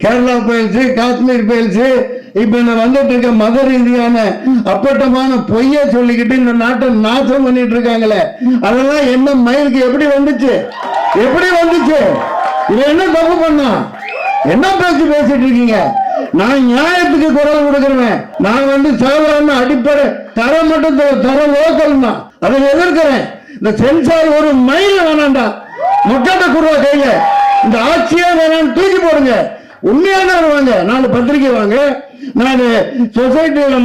கேரளா பயில்ஸு, காஷ்மீர் பயில்ஸு, இப்ப இந்த வந்துட்டு இருக்க மத ரீதியான அப்பட்டமான பொய்ய சொல்லிக்கிட்டு இந்த நாட்டை நாசம் பண்ணிட்டு இருக்காங்களே, அதெல்லாம் என்ன மயிலுக்கு எப்படி வந்துச்சு? இவன் என்ன தப்பு பண்ணா? என்ன பேசிட்டு இருக்கீங்க? நான் நியாயத்துக்கு குரல் கொடுக்கிறேன். நான் சாதாரண அடிப்படை தர மட்டும் தர லோக்கல் தான், அதை எதிர்க்கிறேன். இந்த சென்சார் ஒரு மயில் வேணாண்டா, மொட்டை குருவா கையில இந்த ஆட்சியே வேணான்னு தூக்கி போடுங்க. உண்மையான வாங்க, 4 பத்திரிகை வாங்க, 4 சொசைட்டியில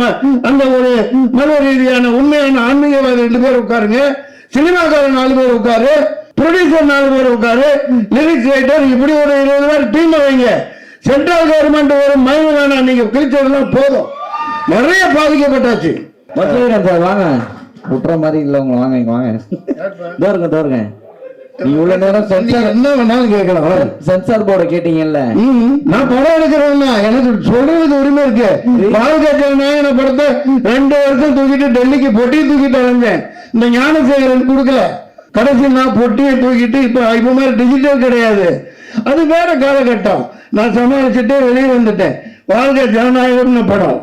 அந்த ஒரு மத ரீதியான உண்மையான ஆன்மீகவாதி 2 பேர் உட்காருங்க, சினிமாக்காரர் 4 பேர் உட்காரு, ப்ரொடியூசர் 4 பேர் உட்காரு, லிரிக்ஸ் ரைட்டர், இப்படி ஒரு 20 பேர் டீம் வைங்க. சென்ட்ரல் கவர்மெண்ட் ஒரு மயில் வேணாம், நீங்க பிரிச்சதெல்லாம் போதும். நிறைய பாதிக்கப்பட்டாச்சு. வாங்க, குற்ற மாதிரி இல்ல உங்க, வாங்க இங்க வாங்க. தோருங்க இவ்வளவு நேரம் சென்சார் என்ன வேணாலும் கேட்கலாம். சென்சார் போர்டை கேட்டீங்கல்ல, நான் படம் எடுக்கிறேன்னா எனக்கு சொல்றதுக்கு உரிமை இருக்கு. பாதுகாப்பு படத்தை 2 வருஷம் தூக்கிட்டு டெல்லிக்கு பொட்டி தூக்கிட்டு அலைஞ்சேன். இந்த ஞானசேகரன் கொடுக்கல, கடைசி நான் பொட்டியை தூக்கிட்டு இப்ப மாதிரி டிஜிட்டல் கிடையாது, அது வேற காலகட்டம். நான் சமாளிச்சுட்டு வெளியே வந்துட்டேன். வாழ்க ஜனநாயகம்னு படம்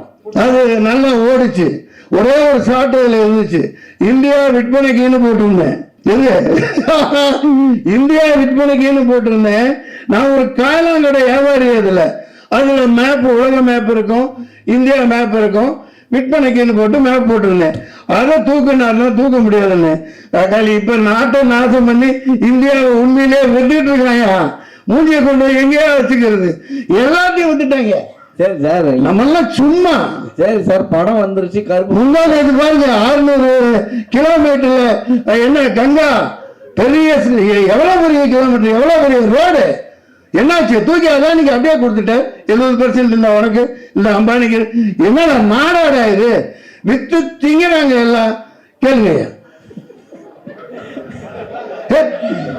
அது நல்லா ஓடிச்சு. ஒரே ஒரு ஷாட் அதுல இருந்துச்சு, இந்தியா விற்பனைக்குன்னு போட்டிருந்தேன். இந்தியா விற்பனைக்குன்னு போட்டிருந்தேன். நான் ஒரு காயலாங்கடை வியாபாரி. அதுல மேப், உலக மேப் இருக்கும், இந்தியா மேப் இருக்கும், விற்பனைக்குன்னு போட்டு மேப் போட்டிருந்தேன். அதை தூக்கினார்னா தூக்க முடியாதுன்னு தக்காளி இப்ப நாட்டை நாசம் பண்ணி இந்தியாவை உண்மையிலேயே வெட்டிட்டு இருக்காங்க. மூஞ்சியை கொண்டு போய் எங்கேயா வச்சுக்கிறது, எல்லாத்தையும் விட்டுட்டாங்க. சரி சார், நம்மெல்லாம் சும்மா. சரி சார், படம் வந்துருச்சு. கருப்பு முன்னாடி பாருங்க, 600 கிலோமீட்டர்ல என்ன கங்கா பெரிய, எவ்வளவு பெரிய கிலோமீட்டர், எவ்வளவு பெரிய ரோடு, என்னாச்சு? தூக்கி அதான் நீங்க அப்படியே கொடுத்துட்ட. 70% இந்த உனக்கு, இந்த அம்பானிக்கு. என்னடா நாடாடா இது? வித்து திங்கிறாங்க எல்லாம். கேளுங்க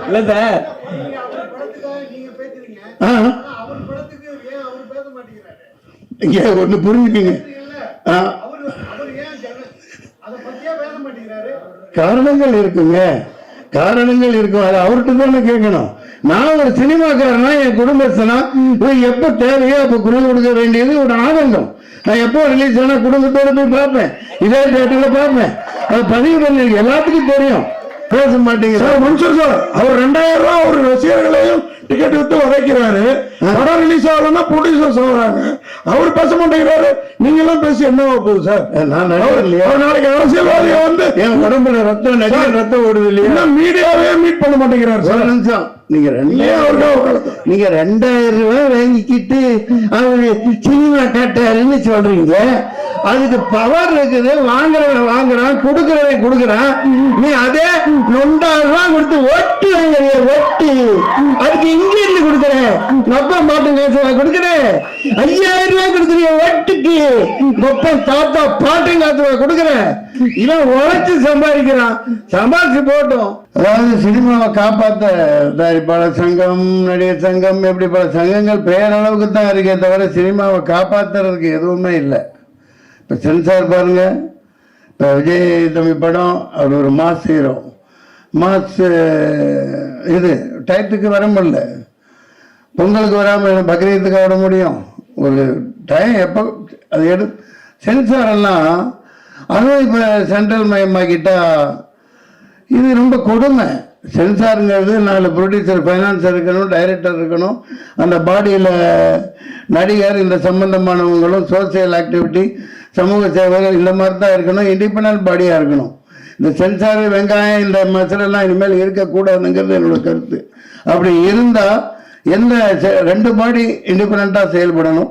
இல்ல சார், ஒண்ணு புரிஞ்சுக்கீங்க. காரணங்கள் இருக்குங்க, காரணங்கள் இருக்கும். அது அவர்கிட்ட தானே கேட்கணும். நான் ஒரு சினிமாக்காரனா, என் குடும்பஸ்தனா, எப்ப தேவையோ அப்ப குரல் கொடுக்க வேண்டியது ஒரு ஆனந்தம். நான் எப்போ ரிலீஸ் ஆனா குடும்பத்தோட போய் பார்ப்பேன், இதே தேட்டர்ல பார்ப்பேன். அது பதிவு பண்ணி எல்லாத்துக்கும் தெரியும். பேச மாட்டேங்கிற மனுஷன் சார், அவர் 2000 ரூபாய் ஒரு ரசிகர்களையும் டிக்கெட் விட்டு உதைக்கிறாரு. படம் ரிலீஸ் ஆகலன்னா ப்ரொடியூசர்ஸ் ஆகுறாங்க, அவர் பேச மாட்டேங்கிறாரு. நீங்க எல்லாம் பேசி என்ன போகுது சார்? நான் நாளைக்கு அரசியல்வாதியை என் உடம்புல ரத்தம், நிறைய ரத்தம் ஓடுது இல்லையா? மீடியாவே மீட் பண்ண மாட்டேங்கிறாரு சார். நிமிஷம், நீங்க 2000 ரூபாய் வாங்கிக்கிட்டு அவரு சினிமா காட்டாருன்னு சொல்றீங்க. அதுக்கு பவர் இருக்குது. வாங்குறவன் வாங்குறான், கொடுக்கறவன் கொடுக்குறான். நீ அதே 2000 ரூபாய் கொடுத்து ஒட்டு வாங்குறிய, ஒட்டு. அதுக்கு இங்க இருந்து கொடுக்குறேன், நப்ப மாட்டு கொடுக்குறேன். 5000 ரூபாய் கொடுக்குறிய ஒட்டுக்கு, நொப்ப தாத்தா பாட்டும் காத்து கொடுக்குறேன். இவன் உழைச்சு சம்பாதிக்கிறான், சம்பாதிச்சு போட்டோம். அதாவது சினிமாவை காப்பாத்த தயாரிப்பாளர் சங்கம், நடிகர் சங்கம், எப்படி பல சங்கங்கள் பேரளவுக்கு தான் இருக்கே தவிர சினிமாவை காப்பாத்துறதுக்கு எதுவுமே இல்லை. இப்போ சென்சார் பாருங்க, இப்போ விஜய் தம்பி படம், அவர் ஒரு மாஸ் ஹீரோ, மாஸ் இது டயத்துக்கு வர முடியல. பொங்கலுக்கு வராமல் பக்ரீத்துக்கு வர முடியும். ஒரு டைம் எப்போ அது சென்சார் எல்லாம் அதுவும் இப்போ சென்ட்ரல் மயமாக்கிட்டா இது ரொம்ப கொடுமை. சென்சாருங்கிறது 4 ப்ரொடியூசர், ஃபைனான்சர் இருக்கணும், டைரக்டர் இருக்கணும், அந்த பாடியில் நடிகர், இந்த சம்பந்தமானவங்களும், சோசியல் ஆக்டிவிட்டி, சமூக சேவைகள், இந்த மாதிரி தான் இருக்கணும். இண்டிபெண்டன்ட் பாடியாக இருக்கணும். இந்த சென்சார், வெங்காயம், இந்த மசாலெல்லாம் இனிமேல் இருக்கக்கூடாதுங்கிறது என்னோட கருத்து. அப்படி இருந்தால் எந்த 2 பாடி இண்டிபெண்ட்டாக செயல்படணும்.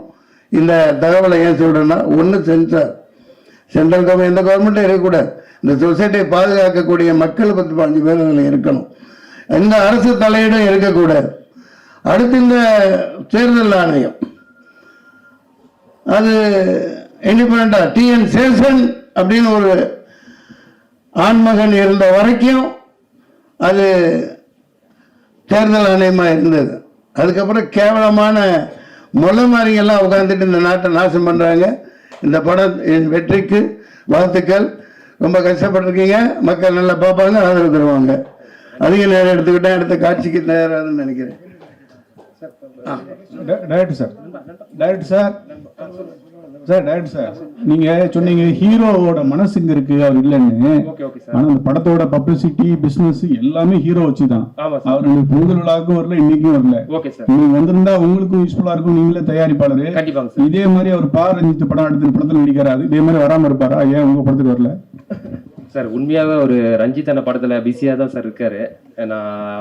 இந்த தகவலை ஏன் சொல்கிறேன்னா, ஒன்று சென்சார், சென்ட்ரல் கவர்மெண்ட், எந்த கவர்மெண்ட்டும் இருக்கக்கூடாது. இந்த சொசைட்டியை பாதுகாக்கக்கூடிய மக்கள் 10-15 பேர் அதில் இருக்கணும். எந்த அரசு தலையீடும் இருக்கக்கூடாது. அடுத்து இந்த தேர்தல் ஆணையம், அது இண்டிபெண்டா, TN சேஷன் அப்படின்னு ஒரு ஆண்மகன் இருந்த வரைக்கும் அது தேர்தல் ஆணையமாக இருந்தது. அதுக்கப்புறம் கேவலமான மொழ மாதிரிங்கெல்லாம் உட்காந்துட்டு இந்த நாட்டை நாசம் பண்ணுறாங்க. இந்த படம் என் வெற்றிக்கு வாழ்த்துக்கள். ரொம்ப கஷ்டப்பட்டிருக்கீங்க, மக்கள் நல்லா பார்ப்பாங்க, ஆதரவு தருவாங்க. அதிக நேரம் எடுத்துக்கிட்டேன், அடுத்த காட்சிக்கு தயாராகுதுன்னு நினைக்கிறேன். டைரக்டர் சார் நீங்க சொன்னீங்க ஹீரோவோட மனசு இங்க இருக்கு அவர் இல்லைன்னு. ஆனா அந்த படத்தோட பப்ளிசிட்டி பிசினஸ் எல்லாமே ஹீரோ வச்சுதான். அவருடைய பொங்கல் விழாவுக்கும் வரல, இன்னைக்கும் வரல. நீங்க வந்திருந்தா உங்களுக்கும் யூஸ்ஃபுல்லா இருக்கும். நீங்களே தயாரிப்பாளரு. இதே மாதிரி அவர் ரஞ்சித் படம் எடுத்து படத்துல நடிக்கிறாரு. இதே மாதிரி வராம இருப்பாரா? ஏன் உங்க படத்துக்கு வரல சார்? உண்மையாவே ஒரு ரஞ்சித் அந்த படத்துல பிஸியா தான் சார் இருக்காரு. நான்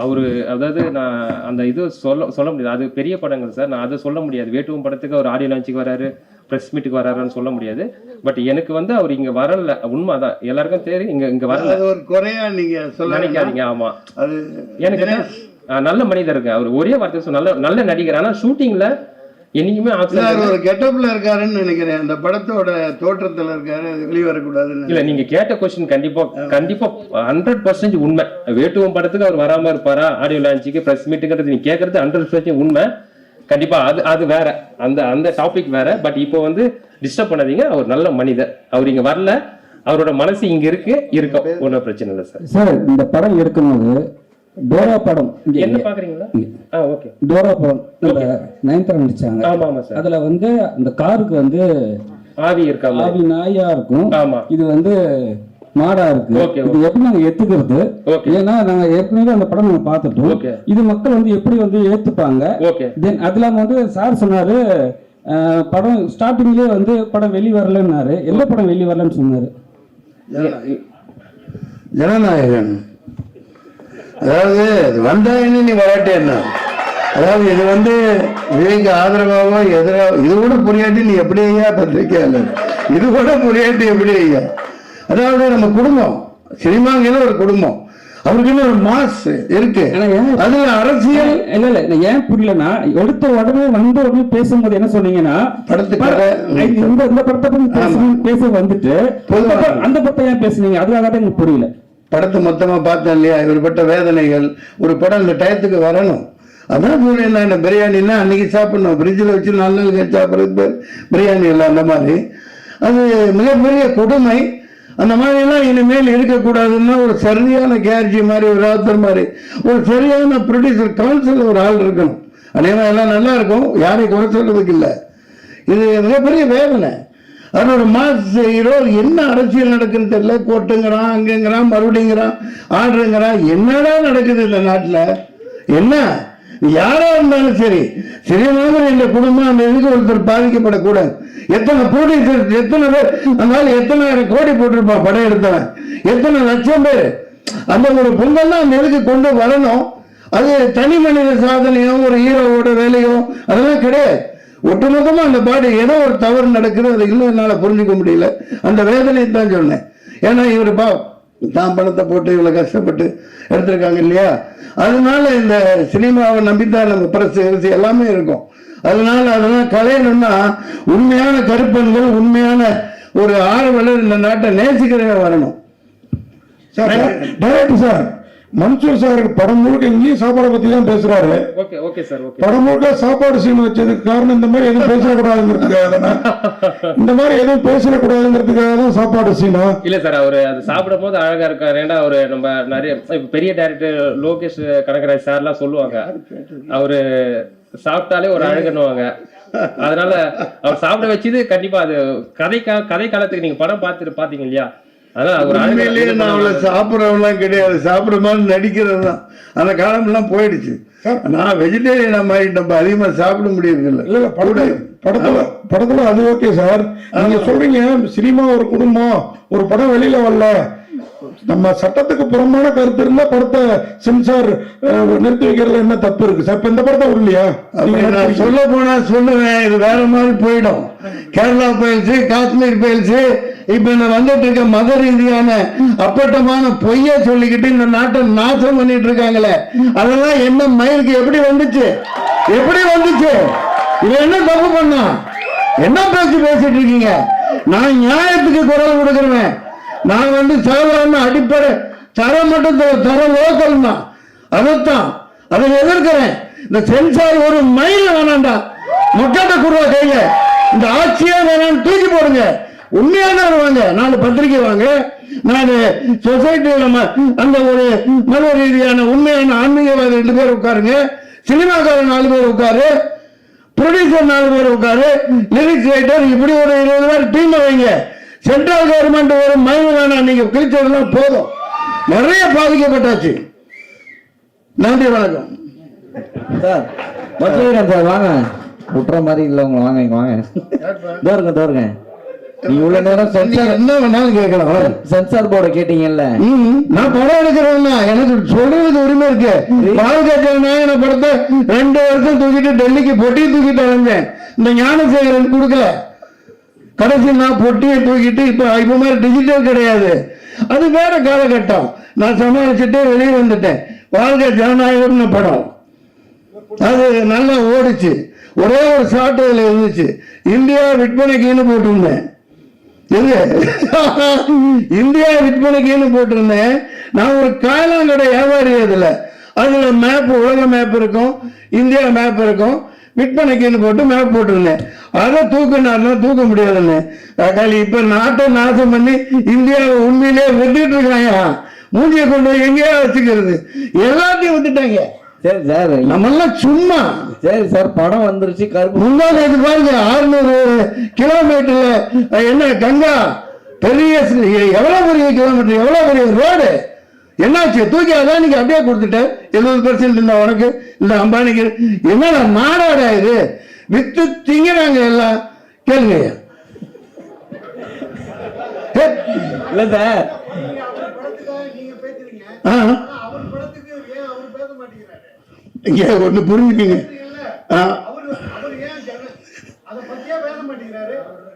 அவரு அதாவது நான் அந்த இது சொல்ல முடியாது. அது பெரிய படங்கள் சார், நான் அதை சொல்ல முடியாது. வேட்டுவம் படத்துக்கு அவர் ஆடியோ லான்ச்சுக்கு வராரு, பிரஸ் மீட்டுக்கு வராருன்னு சொல்ல முடியாது. பட் எனக்கு வந்து அவர் இங்க வரல, உண்மைதான். எல்லாருக்கும் தெரியும் இங்க வரல. ஒரு குறையா நீங்க சொல்ல நினைக்காதீங்க. ஆமா, அது எனக்கு நல்ல மனிதர் இருக்கு. அவர் ஒரே வார்த்தை நல்ல நடிகர். ஆனா ஷூட்டிங்ல என்னைக்குமே ஒரு கெட்டப்ல இருக்காருன்னு நினைக்கிறேன். அந்த படத்தோட தோற்றத்துல இருக்காரு, வெளிவரக்கூடாதுன்னு. இல்ல, நீங்க கேட்ட கொஸ்டின் கண்டிப்பா 100% உண்மை. வேட்டுவம் படத்துக்கு அவர் வராம இருப்பாரா, ஆடியோ லான்ச்சுக்கு பிரஸ் மீட்டுங்கிறது நீங்க கேட்கறது 100% உண்மை. கண்டிப்பா அது வேற, அந்த டாபிக் வேற. பட் இப்போ வந்து டிஸ்டர்ப் பண்ணாதீங்க. அவர் நல்ல மனிதர். அவர் இங்க வரல, அவரோட மனசு இங்க இருக்கும். ஒன்றும் பிரச்சனை இல்லை சார். சார், இந்த படம் எடுக்கும்போது டோரா படம் என்ன பாக்குறீங்களா? ஓகே, டோரா படம் நம்ம நயன்தாரா நடிச்சாங்க. ஆமா ஆமா சார். அதுல வந்து அந்த காருக்கு வந்து ஆவி இருக்காங்க, ஆவி நாயா இருக்கும். ஆமா, இது வந்து மாடா இருக்கு. இது எப்படி நாங்க ஏத்துக்கிறது? ஏன்னா நாங்க ஏற்கனவே அந்த படம் நாங்க பார்த்துட்டோம். இது மக்கள் வந்து எப்படி வந்து ஏத்துப்பாங்க? தென் அதுல வந்து சார் சொன்னாரு படம் ஸ்டார்டிங்லயே வந்து படம் வெளி வரலன்னாரு. எந்த படம் வெளி வரலன்னு சொன்னாரு? ஜனநாயகன். அதாவது வந்தா என்ன, நீ வராட்டே என்ன. அதாவது இது வந்து விவேக ஆதரவாவோ எதிராக, இது கூட புரியாட்டி நீ எப்படி ஐயா பத்திரிக்கையாளர், இது கூட புரியாட்டி எப்படி ஐயா. அதாவது நம்ம குடும்பம், சினிமாங்கிற ஒரு குடும்பம், அவருக்குன்னு ஒரு மாஸ் இருக்கு. அதுல அரசியல் இல்ல ஏன் புரியலன்னா, எடுத்த உடனே வந்த உடனே பேசும்போது என்ன சொன்னீங்கன்னா, படத்துக்காக இந்த படத்தை பத்தி பேச வந்துட்டு அந்த படத்தை ஏன் பேசுனீங்க? அதுக்காக எனக்கு புரியல. படத்தை மொத்தமா பார்த்தேன் இல்லையா, இவர்பட்ட வேதனைகள். ஒரு படம் இந்த டயத்துக்கு வரணும். அதான் என்ன பிரியாணின்னா அன்னைக்கு சாப்பிடணும், ஃப்ரிட்ஜில் வச்சு 4 நாள் கழிச்சு சாப்பிட்றது பிரியாணி இல்லை. அந்த மாதிரி அது மிகப்பெரிய கொடுமை. அந்த மாதிரிலாம் இனிமேல் இருக்கக்கூடாதுன்னா ஒரு சரியான கேர்ஜி மாதிரி, ஒரு ஆத்தர் மாதிரி, ஒரு சரியான ப்ரொடியூசர் கவுன்சில் ஒரு ஆள் இருக்கணும். அதேமாதிரி எல்லாம் நல்லா இருக்கும், யாரையும் குறை சொல்றதுக்கு இல்லை. இது மிகப்பெரிய வேதனை. அதோட மாஸ் ஹீரோ என்ன அரசியல் நடக்குன்னு தெரியல. கோட்டுங்கிறான், அங்கங்கிறான், மறுபடிங்கிறான், ஆர்டருங்கிறான். என்னடா நடக்குது இந்த நாட்டில்? என்ன யாரா இருந்தாலும் சரி, சினிமாவில் இந்த குடும்பம் அந்த இதுக்கு ஒருத்தர் பாதிக்கப்படக்கூடாது. எத்தனை ப்ரொடியூசர், எத்தனை பேர், அதனால எத்தனாயிரம் கோடி போட்டிருப்பான் படம் எடுத்தவன், எத்தனை லட்சம் பேர். அந்த ஒரு பொங்கல் தான் அந்த இதுக்கு கொண்டு வரணும். அது தனி மனித சாதனையோ ஒரு ஹீரோவோட வேலையோ அதெல்லாம் கிடையாது. ஒட்டுமொத்தமா அந்த பாடி ஏதோ ஒரு தவறு நடக்குது. அதை இன்னும் என்னால புரிஞ்சுக்க முடியல. அந்த வேதனை தான் சொன்னேன். ஏன்னா இவர் தான் பணத்தை போட்டு இவ்வளவு கஷ்டப்பட்டு எடுத்திருக்காங்க இல்லையா. அதனால இந்த சினிமாவை நம்பித்தான் நம்ம பிரஸ் எல்லாமே இருக்கும். அதனால அதெல்லாம் கலையணும்னா உண்மையான கருப்பன்கள், உண்மையான ஒரு ஆர்வலர், இந்த நாட்டை நேசிக்கிறவங்க வரணும். சார், மன்சூர் சார் படம் முழுக்க இங்கேயும் சாப்பாடை பத்தி தான் பேசுறாரு. படம் முழுக்க சாப்பாடு சீன் வச்சதுக்கு காரணம் இந்த மாதிரி எதுவும் பேசக்கூடாதுங்கிறதுக்காக, இந்த மாதிரி எதுவும் பேசக்கூடாதுங்கிறதுக்காக தான் சாப்பாடு சீனா இல்ல சார். அவரு அது சாப்பிடும் போது அழகா இருக்காரு. ஏன்னா அவரு நம்ம நிறைய பெரிய டைரக்டர் லோகேஷ் கனகராஜ் சார் எல்லாம் சொல்லுவாங்க, அவரு சாப்பிட்டாலே ஒரு அழகுன்னுவாங்க. அதனால அவர் சாப்பிட வச்சது கண்டிப்பா அது கதை காலத்துக்கு நீங்க படம் பாத்தீங்க இல்லையா. சாப்பிடறவெல்லாம் கிடையாது, சாப்பிடுற மாதிரி நடிக்கிறது தான். அந்த காலம் எல்லாம் போயிடுச்சு. நான் வெஜிடேரியனா மாறிட்டப்ப அதிகமா சாப்பிட முடியறது இல்ல. படத்துல அது ஓகே சார். நீங்க சொல்றீங்க சினிமா ஒரு குடும்பம், ஒரு படம் வெளியில வரல, நம்ம சட்டத்துக்கு புறம்பான கருத்து இருந்தா படத்தை சென்சார் நிறுத்தி வைக்கிறதுல என்ன தப்பு இருக்கு சார்? இப்ப இந்த படத்தை இல்லையா? சொல்ல போனா சொல்லுவேன், இது வேற மாதிரி போயிடும். கேரளா போயிடுச்சு, காஷ்மீர் போயிடுச்சு. இப்ப இந்த வந்துட்டு இருக்க மத ரீதியான அப்பட்டமான பொய்ய சொல்லிக்கிட்டு இந்த நாட்டை நாசம் பண்ணிட்டு இருக்காங்களே, அதெல்லாம் என்ன மயிருக்கு எப்படி வந்துச்சு? இவன் என்ன தப்பு பண்ணா? என்ன பேசிட்டு இருக்கீங்க? நான் நியாயத்துக்கு குரல் கொடுக்கிறேன். நான் சாதாரண அடிப்படை தரம் மட்டும் தர லோக்கல் தான், அதைத்தான் அதை எதிர்க்கிறேன். இந்த சென்சார் ஒரு மயில் வேணாண்டா, முட்டை குருவா கையில இந்த ஆட்சியே வேணான்னு தூக்கி போடுங்க. உண்மையான வருவாங்க, 4 பத்திரிகை வாங்க, 4 சொசைட்டியில் அந்த ஒரு மத ரீதியான உண்மையான ஆன்மீகவாதி 2 பேர் உட்காருங்க, சினிமாக்காரன் 4 பேர் உட்காரு, ப்ரொடியூசர் 4 பேர் உட்காரு, லிரிக்ஸ் ரைட்டர், இப்படி ஒரு 20 பேர் டீம் வைங்க. சென்ட்ரல் கவர்மெண்ட் ஒரு மயில் வேணாம், நீங்க கிழிச்சதெல்லாம் போதும். நிறைய பாதிக்கப்பட்டாச்சு. நன்றி, வணக்கம் சார். சார் வாங்க, விட்டுற மாதிரி இல்லை உங்களை. வாங்க இங்க வாங்க. தோருங்க. நீ இவ்வளவு நேரம் சென்சார் என்ன வேணாலும் கேட்கலாம். சென்சார் போர்டை கேட்டீங்கல்ல. நான் படம் எடுக்கிறேன்னா எனக்கு சொல்றதுக்கு உரிமை இருக்கு. பாலகாஜன படத்தை 2 வருஷம் தூக்கிட்டு டெல்லிக்கு பொட்டியை தூக்கிட்டு அலைஞ்சேன். இந்த ஞானசேகரன் கொடுக்கல. கடைசி நான் பொட்டியை தூக்கிட்டு இப்ப மாதிரி டிஜிட்டல் கிடையாது, அது வேற காலகட்டம். நான் சமாளிச்சுட்டு வெளியே வந்துட்டேன். வாழ்க ஜனநாயகம்னு படம் அது நல்லா ஓடிச்சு. ஒரே ஒரு ஷாட் அதுல இருந்துச்சு, இந்தியா விற்பனைக்குன்னு போட்டிருந்தேன். இந்தியா விற்பனைக்குன்னு போட்டிருந்தேன். நான் ஒரு காயலாங்கடை வியாபாரி. அதுல மேப், உலக மேப் இருக்கும், இந்தியா மேப் இருக்கும், விற்பனைக்குன்னு போட்டு மேப் போட்டிருந்தேன். அதை தூக்கினார்னா தூக்க முடியாதுன்னு தக்காளி இப்ப நாட்டை நாசம் பண்ணி இந்தியாவை உண்மையிலே வெட்டிட்டு இருக்காங்க. மூஞ்சியை கொண்டு போய் எங்கேயா வச்சுக்கிறது, எல்லாத்தையும் விட்டுட்டாங்க. சரி சார், நம்மெல்லாம் சும்மா. சரி சார், படம் வந்துருச்சு. கருப்பு முன்னாடி பாருங்க, 600 கிலோமீட்டர்ல என்ன கங்கா பெரிய, எவ்வளவு பெரிய கிலோமீட்டர், எவ்வளவு பெரிய ரோடு. என்னாச்சு? தூக்கி அதான் நீங்க அப்படியே கொடுத்துட்டேன். 70% இந்த உனக்கு, இந்த அம்பானிக்கு. என்னடா நாடாடா இது? வித்து திங்கிறாங்க எல்லாம். கேளுங்க. இல்ல சார், இங்க ஒண்ணு புரிஞ்சுக்கீங்க.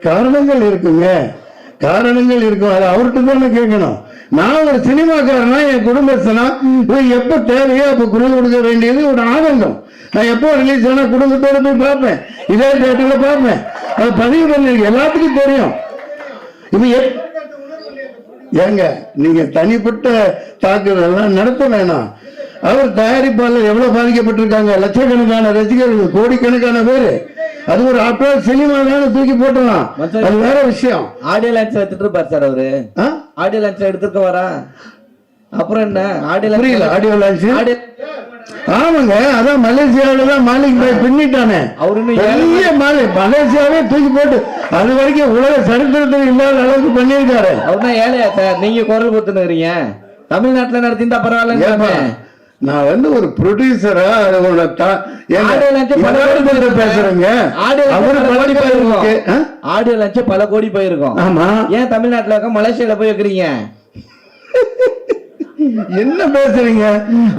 காரணங்கள் இருக்குங்க, காரணங்கள் இருக்கும். அது அவர்கிட்ட தானே கேட்கணும். நான் ஒரு சினிமாக்காரனா, என் குடும்பஸ்தனா, எப்ப தேவையோ அப்ப குரல் கொடுக்க வேண்டியது ஒரு ஆனந்தம். நான் எப்போ ரிலீஸ் ஆனா குடும்பத்தோட போய் பார்ப்பேன், இதே தேட்டர்ல பார்ப்பேன். அது பதிவு பண்ணிருக்கு, எல்லாத்துக்கும் தெரியும். இது ஏங்க நீங்க தனிப்பட்ட தாக்குதல் நடத்த வேணாம். அவர் தயாரிப்பாளர் எவ்வளவு பாதிக்கப்பட்டிருக்காங்க, லட்சக்கணக்கான ரசிகர்கள், கோடிக்கணக்கான பேரு. அது ஒரு ஆப்டர் சினிமா தானே, தூக்கி போட்டலாம், அது வேற விஷயம். ஆடியோ லான்ச் எடுத்துட்டு இருப்பார் சார் அவரு. ஆடியோ லான்ச் எடுத்துக்க வரா, அப்புறம் என்ன ஆடியோ புரியல? ஆடியோ லான்ச் ஆமாங்க, அதான் மலேசியாவில தான் மாலிக் பாய் பின்னிட்டானே. பெரிய மலேசியாவே தூக்கி போட்டு அது வரைக்கும் உலக சரித்திரத்தில் இல்லாத அளவுக்கு பண்ணியிருக்காரு. அவர்னா ஏழையா சார்? நீங்க குரல் கொடுத்துருக்கீங்க, தமிழ்நாட்டுல நடத்திருந்தா பரவாயில்ல. நான் ஒரு ப்ரொடியூசரா பேசுறேங்க. ஆடியோ லான்ச் பல கோடி போயிருக்கோம். ஆமா, ஏன் தமிழ்நாட்டுல இருக்க மலேசியால போய் வைக்கிறீங்க? என்ன பேசுறீங்க?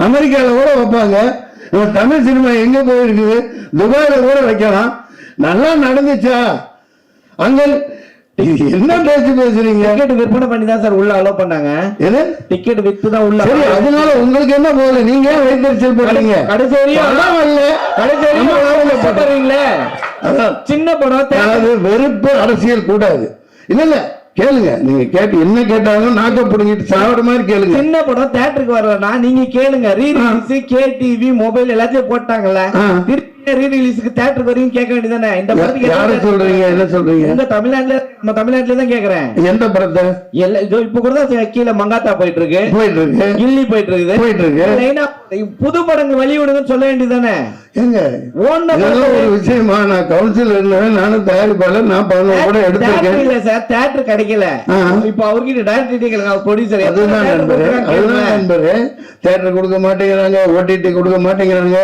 அமெரிக்கால கூட வைப்பாங்க. தமிழ் சினிமா எங்க போயிருக்குது? துபாயில கூட வைக்கலாம். நல்லா நடந்துச்சா? அங்க என்ன பேசுறீங்க? டிக்கெட் விற்பனை பண்ணி தான் சார் உள்ள அலோ பண்ணாங்க. எது டிக்கெட் வித்து தான் உள்ள. சரி, அதனால உங்களுக்கு என்ன போகுது? நீங்க வைத்தறிச்சல் பண்றீங்க. கடைசி வரையும் போட்டுறீங்களே. சின்ன படம், வெறுப்பு அரசியல் கூடாது. இல்ல இல்ல கேளுங்க, நீங்க கேட்டு என்ன கேட்டாலும் நாக்க புடுங்கிட்டு சாவற மாதிரி கேளுங்க. சின்ன படம் தியேட்டருக்கு வரலனா நீங்க கேளுங்க. ரீரிலீஸ் கேடிவி மொபைல் எல்லாத்தையும் போட்டாங்கல்ல, ரீரிலீஸ்க்கு தியேட்டருக்கு வரையும் கேட்க வேண்டியதானே? இந்த படத்துக்கு யார சொல்றீங்க? என்ன சொல்றீங்க? இந்த தமிழ்நாட்டுல தான் கேக்குறேன். எந்த படத்தை? இப்ப கூட கீழே மங்காத்தா போயிட்டு இருக்கு, கில்லி போயிட்டு இருக்குது. புது படங்கள் வெளியிடுங்கன்னு சொல்ல வேண்டியதானே? ஒரு விஷயமா நான் கவுன்சில் இருந்தேன், நானும் தயாரிப்பாளர், நான் கூட எடுத்திருக்கேன். இல்ல சார், தியேட்டர் கிடைக்கல. இப்ப அவர்கிட்ட டைரக்டர் ப்ரொடியூசர் அதுதான் நண்பரு. தியேட்டர் கொடுக்க மாட்டேங்கிறாங்க, ஓடிடி கொடுக்க மாட்டேங்கிறாங்க.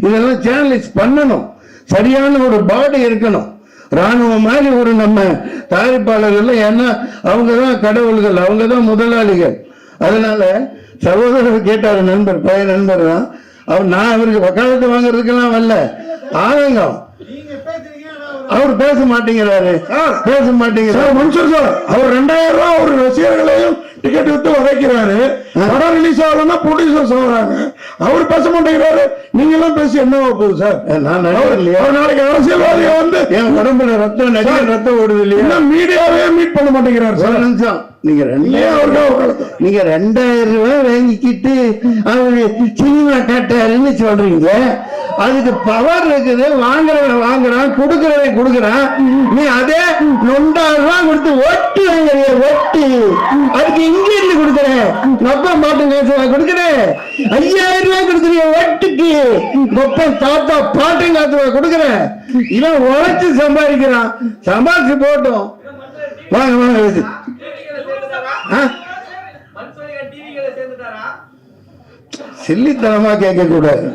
இதெல்லாம் சேனலைஸ் பண்ணணும். சரியான ஒரு பாடி இருக்கணும். ராணுவம் மாதிரி ஒரு நம்ம தயாரிப்பாளர்கள். ஏன்னா அவங்கதான் கடவுள்கள், அவங்கதான் முதலாளிகள். அதனால சகோதரர் கேட்டாரு, நண்பர், பழைய நண்பர் தான் அவர். நான் அவருக்கு வக்காலத்து வாங்குறதுக்கெல்லாம் வரல, ஆனங்கம். அவர் பேச மாட்டேங்கிறாரு, பேச மாட்டேங்கிறாரு. அவர் 2000 ரூபாய் ஒரு ரசிகர்களையும் டிக்கெட் வித்து உதைக்கிறாரு. படம் ரிலீஸ் ஆகலன்னா ப்ரொடியூசர்ஸ் ஆகுறாங்க. அவர் பேச மாட்டேங்கிறாரு. நீங்க எல்லாம் பேசி என்ன போகுது சார்? நான் நாளைக்கு அரசியல்வாதியை என் உடம்புல ரத்தம், நிறைய ரத்தம் ஓடுது இல்லையா? மீடியாவே மீட் பண்ண மாட்டேங்கிறாரு சார். நிமிஷம், நீங்க 2000 ரூபாய் வாங்கிக்கிட்டு அவரு சினிமா காட்டாருன்னு சொல்றீங்க. அதுக்கு பவர் இருக்குது. வாங்குறவன் வாங்குறான், கொடுக்கறவன் கொடுக்குறான். நீ அதே 2000 ரூபாய் கொடுத்து ஒட்டி வாங்குறிய, ஒட்டி. அதுக்கு இங்க இருந்து கொடுக்குறேன், நப்ப மாட்டு கொடுக்குறேன். 5000 10,000 ரூபாய் கொடுக்குறீங்க வெட்டுக்கு, மொத்தம் தாத்தா பாட்டும் காத்து கொடுக்குறேன். இவன் உழைச்சு சம்பாதிக்கிறான், சம்பாதிச்சு போட்டோம். வாங்க வாங்க. சில்லித்தனமா கேட்க கூடாது.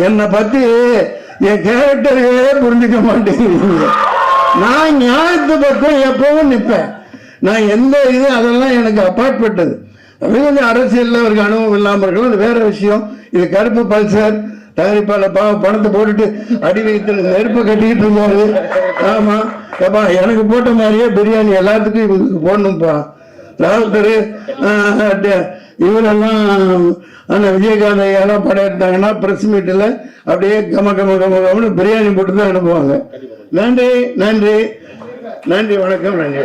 என்னை பத்தி என் கேரக்டரே புரிஞ்சுக்க மாட்டேங்கிறீங்க. நான் நியாயத்து பக்கம் எப்பவும் நிற்பேன். நான் எந்த இது அதெல்லாம் எனக்கு அப்பாற்பட்டது. அரசியல் அவருக்கு அனுபவம் இல்லாமல் இருக்கலாம், அது வேற விஷயம். இது கருப்பு பல்சர் தயாரிப்பாளர் பணத்தை போட்டுட்டு அடி வைத்து நெருப்பை கட்டிக்கிட்டு இருந்தாரு. ஆமா ஏப்பா, எனக்கு போட்ட மாதிரியே பிரியாணி எல்லாத்துக்கும் இவருக்கு போடணும்ப்பா. ராவுத்தர் இவரெல்லாம் அந்த விஜயகாந்த் ஐயாலாம் படம் எடுத்தாங்கன்னா பிரஸ் மீட்டில் அப்படியே கம கம கம கமன்னு பிரியாணி போட்டு தான் அனுப்புவாங்க. நன்றி நன்றி நன்றி, வணக்கம், நன்றி.